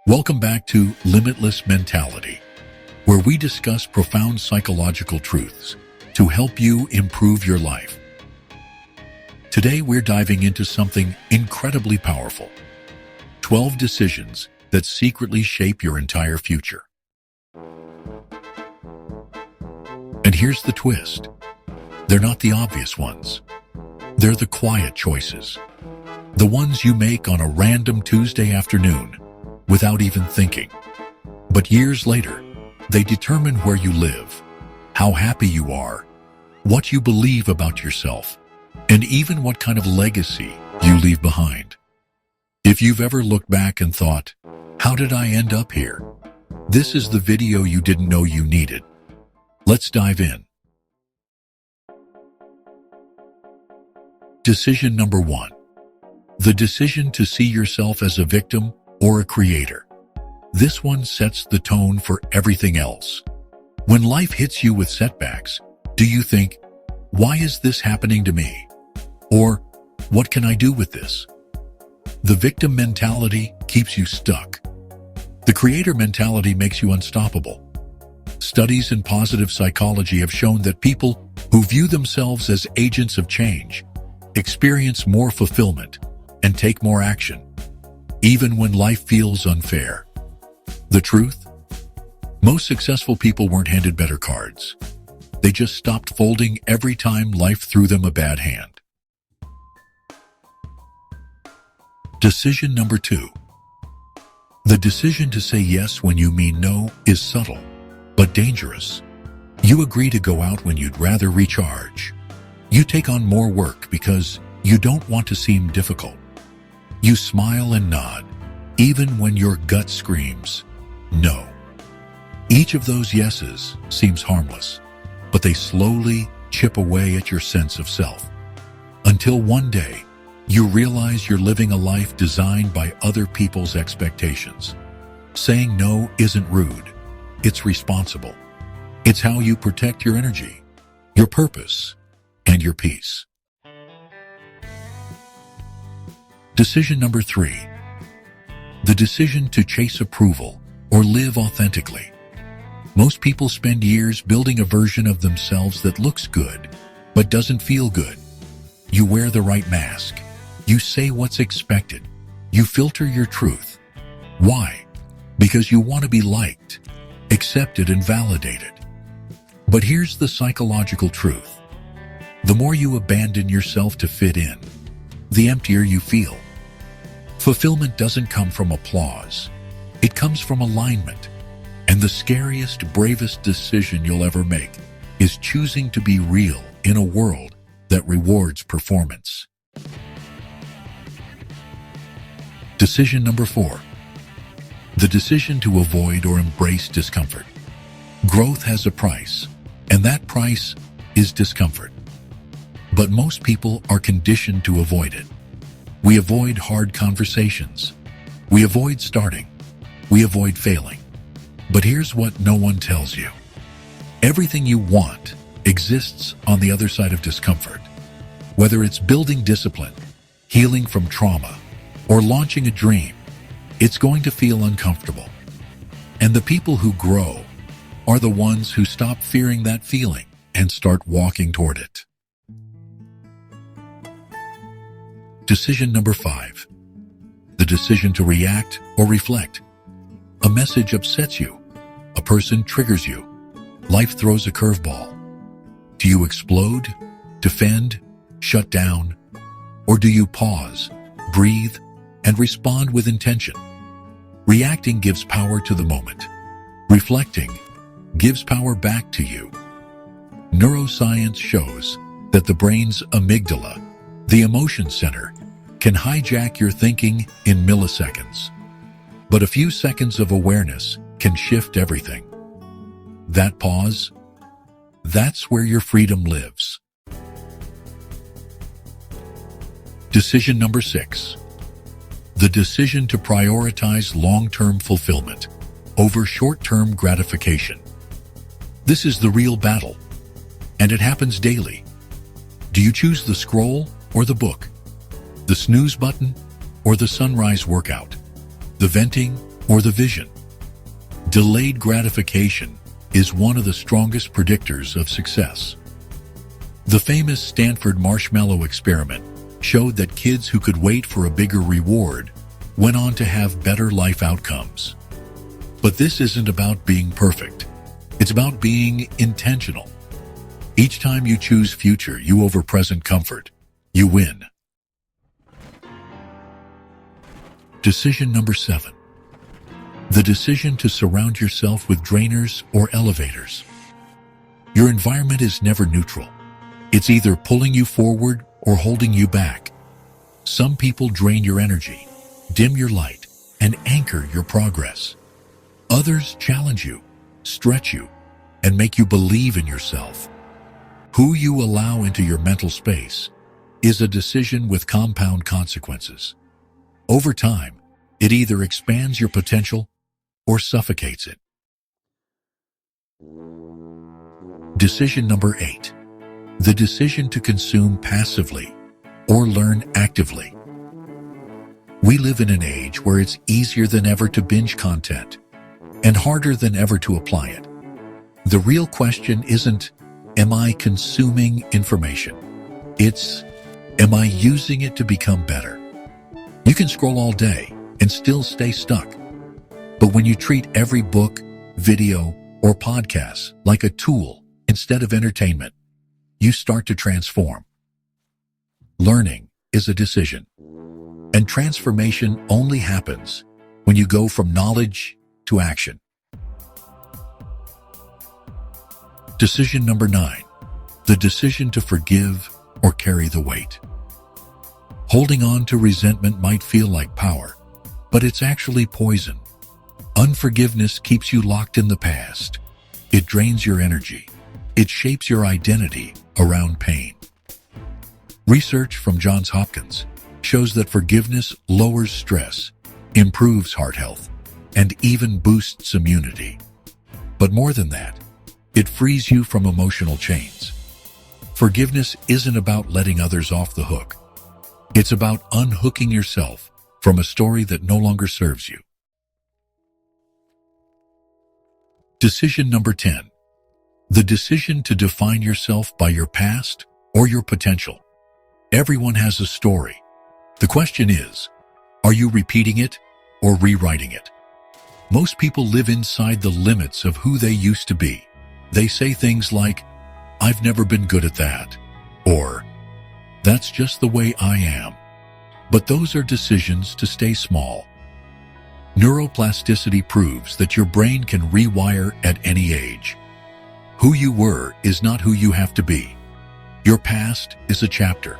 Welcome back to Limitless Mentality, where we discuss profound psychological truths to help you improve your life. Today we're diving into something incredibly powerful: 12 decisions that secretly shape your entire future. And here's the twist. They're not the obvious ones. They're the quiet choices. The ones you make on a random Tuesday afternoon without even thinking. But years later, they determine where you live, how happy you are, what you believe about yourself, and even what kind of legacy you leave behind. If you've ever looked back and thought, "How did I end up here?" This is the video you didn't know you needed. Let's dive in. Decision number 1. The decision to see yourself as a victim or a creator. This one sets the tone for everything else. When life hits you with setbacks, do you think, "Why is this happening to me?" Or, "What can I do with this?" The victim mentality keeps you stuck. The creator mentality makes you unstoppable. Studies in positive psychology have shown that people who view themselves as agents of change experience more fulfillment and take more action, even when life feels unfair. The truth? Most successful people weren't handed better cards. They just stopped folding every time life threw them a bad hand. Decision number 2. The decision to say yes when you mean no is subtle, but dangerous. You agree to go out when you'd rather recharge. You take on more work because you don't want to seem difficult. You smile and nod, even when your gut screams, "No." Each of those yeses seems harmless, but they slowly chip away at your sense of self. Until one day, you realize you're living a life designed by other people's expectations. Saying no isn't rude, it's responsible. It's how you protect your energy, your purpose, and your peace. Decision number 3. The decision to chase approval or live authentically. Most people spend years building a version of themselves that looks good, but doesn't feel good. You wear the right mask. You say what's expected. You filter your truth. Why? Because you want to be liked, accepted, and validated. But here's the psychological truth. The more you abandon yourself to fit in, the emptier you feel. Fulfillment doesn't come from applause. It comes from alignment. And the scariest, bravest decision you'll ever make is choosing to be real in a world that rewards performance. Decision number 4. The decision to avoid or embrace discomfort. Growth has a price, and that price is discomfort. But most people are conditioned to avoid it. We avoid hard conversations. We avoid starting. We avoid failing. But here's what no one tells you. Everything you want exists on the other side of discomfort. Whether it's building discipline, healing from trauma, or launching a dream, it's going to feel uncomfortable. And the people who grow are the ones who stop fearing that feeling and start walking toward it. Decision number 5. The decision to react or reflect. A message upsets you. A person triggers you. Life throws a curveball. Do you explode, defend, shut down? Or do you pause, breathe, and respond with intention? Reacting gives power to the moment. Reflecting gives power back to you. Neuroscience shows that the brain's amygdala, the emotion center, can hijack your thinking in milliseconds. But a few seconds of awareness can shift everything. That pause, that's where your freedom lives. Decision number 6. The decision to prioritize long-term fulfillment over short-term gratification. This is the real battle, and it happens daily. Do you choose the scroll or the book? The snooze button or the sunrise workout? The venting or the vision. Delayed gratification is one of the strongest predictors of success. The famous Stanford marshmallow experiment showed that kids who could wait for a bigger reward went on to have better life outcomes. But this isn't about being perfect. It's about being intentional. Each time you choose future you over present comfort, you win. Decision number 7. The decision to surround yourself with drainers or elevators. Your environment is never neutral. It's either pulling you forward or holding you back. Some people drain your energy, dim your light, and anchor your progress. Others challenge you, stretch you, and make you believe in yourself. Who you allow into your mental space is a decision with compound consequences. Over time, it either expands your potential or suffocates it. Decision number 8. The decision to consume passively or learn actively. We live in an age where it's easier than ever to binge content and harder than ever to apply it. The real question isn't, am I consuming information? It's, am I using it to become better? You can scroll all day and still stay stuck. But when you treat every book, video, or podcast like a tool instead of entertainment, you start to transform. Learning is a decision, and transformation only happens when you go from knowledge to action. Decision number 9. The decision to forgive or carry the weight. Holding on to resentment might feel like power, but it's actually poison. Unforgiveness keeps you locked in the past. It drains your energy. It shapes your identity around pain. Research from Johns Hopkins shows that forgiveness lowers stress, improves heart health, and even boosts immunity. But more than that, it frees you from emotional chains. Forgiveness isn't about letting others off the hook. It's about unhooking yourself from a story that no longer serves you. Decision number 10. The decision to define yourself by your past or your potential. Everyone has a story. The question is, are you repeating it or rewriting it? Most people live inside the limits of who they used to be. They say things like, I've never been good at that, or that's just the way I am. But those are decisions to stay small. Neuroplasticity proves that your brain can rewire at any age. Who you were is not who you have to be. Your past is a chapter,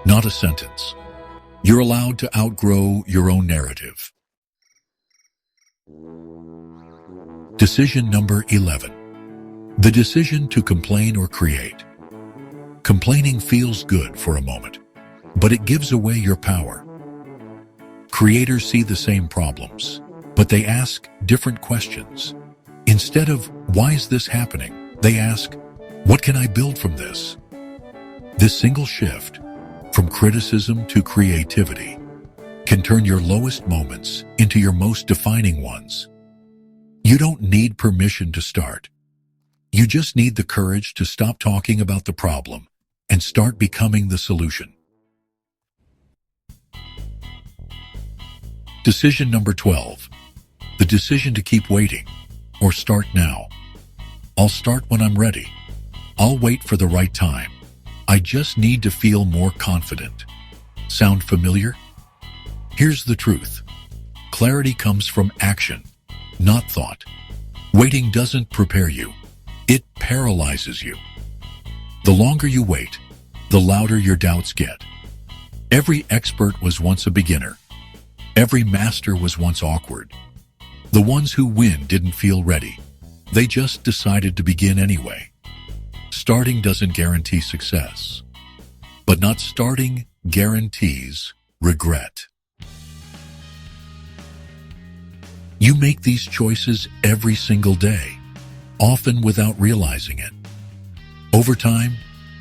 not a sentence. You're allowed to outgrow your own narrative. Decision number 11. The decision to complain or create. Complaining feels good for a moment, but it gives away your power. Creators see the same problems, but they ask different questions. Instead of, why is this happening? They ask, what can I build from this? This single shift, from criticism to creativity, can turn your lowest moments into your most defining ones. You don't need permission to start. You just need the courage to stop talking about the problem and start becoming the solution. Decision number 12. The decision to keep waiting or start now. I'll start when I'm ready. I'll wait for the right time. I just need to feel more confident. Sound familiar? Here's the truth. Clarity comes from action, not thought. Waiting doesn't prepare you. It paralyzes you. The longer you wait, the louder your doubts get. Every expert was once a beginner. Every master was once awkward. The ones who win didn't feel ready. They just decided to begin anyway. Starting doesn't guarantee success, but not starting guarantees regret. You make these choices every single day, often without realizing it. Over time,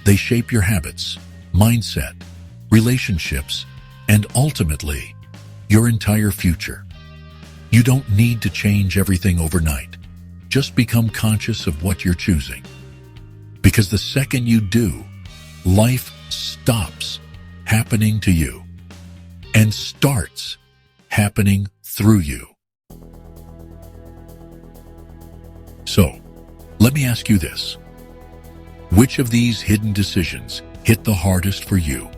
they shape your habits, mindset, relationships, and ultimately, your entire future. You don't need to change everything overnight. Just become conscious of what you're choosing. Because the second you do, life stops happening to you and starts happening through you. So, let me ask you this. Which of these hidden decisions hit the hardest for you?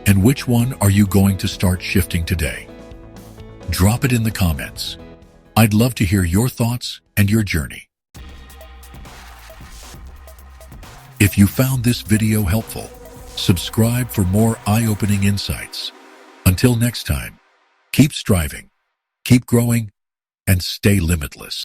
And which one are you going to start shifting today? Drop it in the comments. I'd love to hear your thoughts and your journey. If you found this video helpful, subscribe for more eye-opening insights. Until next time, keep striving, keep growing, and stay limitless.